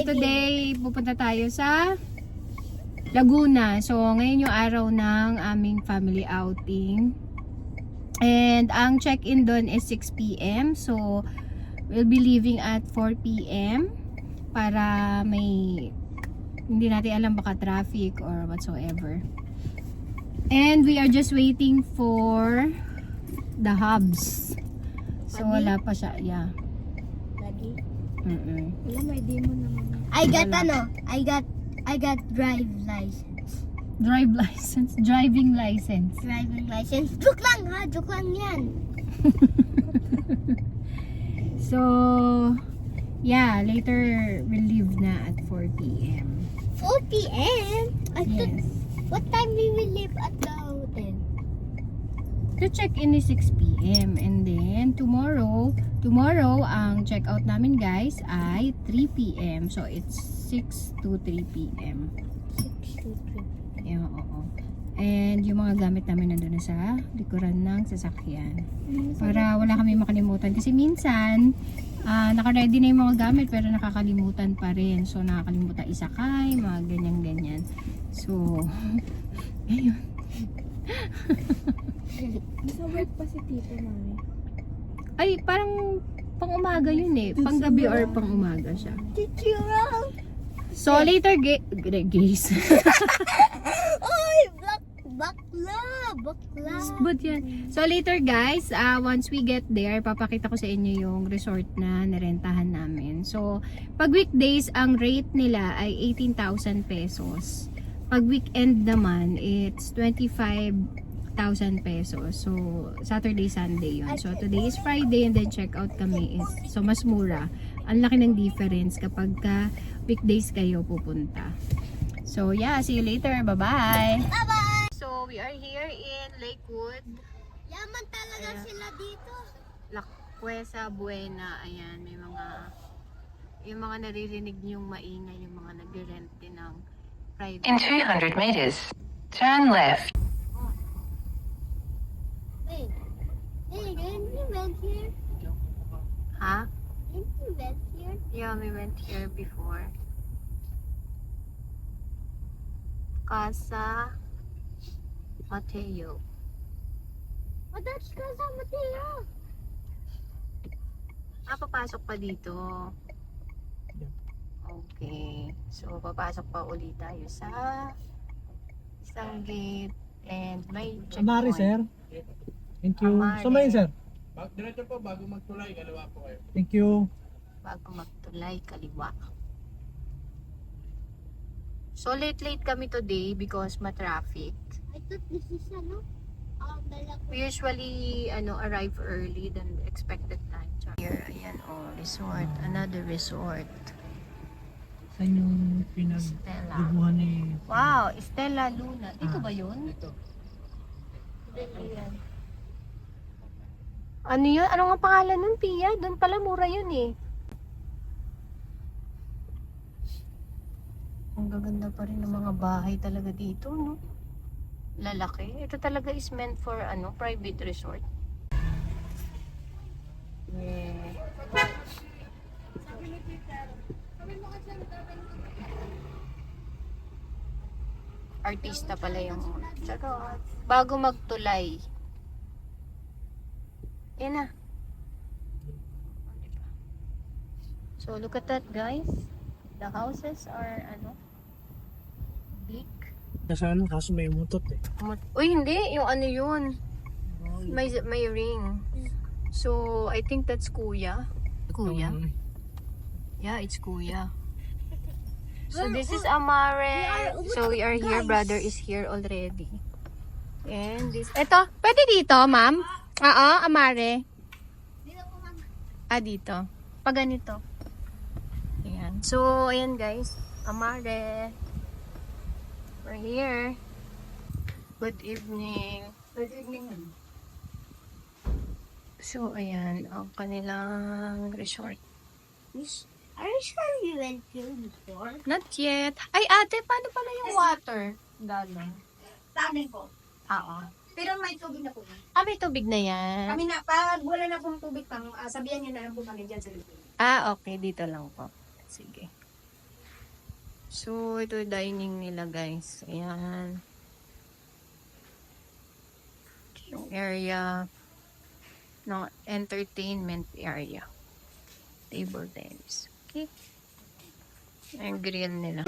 today pupunta tayo sa Laguna. So ngayon yung araw ng aming family outing. And ang check-in doon is 6 p.m. So we'll be leaving at 4 p.m. para may hindi natin alam baka traffic or whatsoever. And we are just waiting for the hubs. So wala pa siya. Yeah. Lagi. Wala, may demo naman. I got driving license. Driving license. Driving license. Joke lang ha, joke lang yan. So, yeah, later we'll leave na at 4 p.m. 4 p.m. Yes. What time we will leave at the hotel? The check-in is 6 p.m. And then tomorrow ang check-out namin guys ay 3 p.m. So it's 6 to 3 p.m. 6 to 3 p.m. Yeah, oo. And yung mga gamit namin nandun na sa likuran ng sasakyan. Para wala kami makalimutan. Kasi minsan, naka-ready na yung mga gamit pero nakakalimutan pa rin. So nakakalimutan isakay, mga ganyan-ganyan. So, ayun. Nasa work pa si tito namin. Ay, parang pang umaga yun eh. Pang gabi or pang umaga siya. Chichirang! So later, guys. Oy! Bakla! But yan. So later guys, once we get there, papakita ko sa inyo yung resort na narentahan namin. So, pag weekdays, ang rate nila ay 18,000 pesos. Pag weekend naman, it's 25,000 pesos. So, Saturday, Sunday yun. So, today is Friday and then check-out kami is, so mas mura. Ang laki ng difference kapag ka weekdays kayo pupunta. So, yeah, see you later. Bye-bye! Bye-bye! So, we are here in Lakewood. Yaman talaga sila dito. La Cuesa Buena. Ayan, may yung mga naririnig niyong maingay, yung mga nag-rent din ng private. In 200 meters, turn left. Wait, didn't you went here? Ha? Didn't you went here? Yeah, we went here before. Casa Mateo. Oh, that's Casa Mateo. Papasok pa dito. Okay. So, papasok pa ulit tayo sa isang gate and may checkpoint. Amari, sir. Thank you. Amari. So, mayin, sir. Diretso po, bago magtulay, kaliwa po kayo. Thank you. Bago magtulay, kaliwa. So, late kami today because ma-traffic. I thought this is We usually arrive early than the expected time. Here, ayan resort. Another resort. Saan yung pinagbubuhan ni... Wow, Stella Luna. Ito ba yun? Ito. Ayan. Ano yun? Ano nga pangalan nun, Pia? Doon pala mura yun eh. Ang gaganda pa rin ng mga bahay talaga dito, no? Lalaki. Ito talaga is meant for private resort. Yeah. Artista pala yung charot. Bago magtulay. Yan na. So look at that guys. The houses are big. Nasa kaso may umutot eh. Uy, hindi. Yung yun. May ring. So, I think that's Kuya. Kuya? Yeah, it's Kuya. So, this is Amare. So, we are here. Brother is here already. And this... Eto, pwede dito, ma'am? Oo, Amare. Dito. Pag ganito. Ayan. So, ayan guys. Amare. We're here. Good evening. Good evening. So, ayan. Ang kanilang resort. Are you sure you went here before? Not yet. Ay, ate, paano pala yung water? Galing. Sa amin po. Oo. Pero may tubig na po. May tubig na yan. Kami na, pag wala na pong tubig pang, sabihan niyo na lang po kami dyan sa likod. Okay. Dito lang po. Sige. So, ito dining nila, guys. Ayan. Yung area ng entertainment area. Table tennis. Okay. Ang grill nila.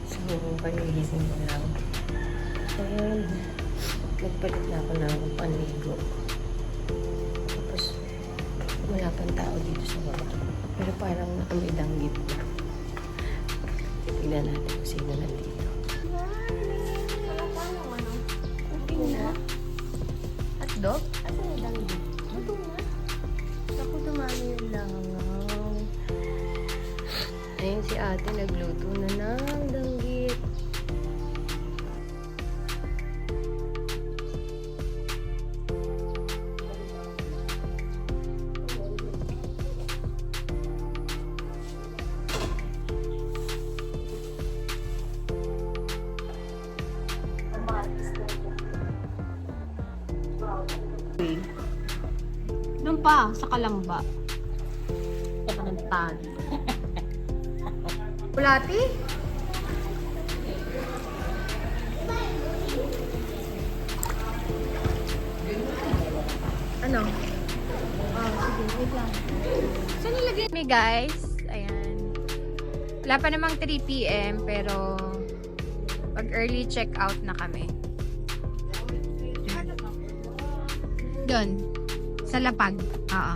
So, pagigising ko lang. And, nagpalit na ako ng panligo. Tapos, wala pang tao dito sa baba. Pero parang nakamidanggit na. Tignan natin kung sino nandito. Hotdog? Asa na danggit? Ito na. Ako dumami yung langaw. Ayun si ate nagluto na ng danggit. Doon pa, sa Kalamba. Kalantad. Bulati? Ano? Sige, wait lang. Saan nilagay kami, guys? Ayan. Wala pa namang 3 p.m. pero pag early check out na kami. Doon. Sa Lapag. Oo.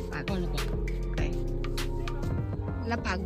Lapag. Okay. Lapag.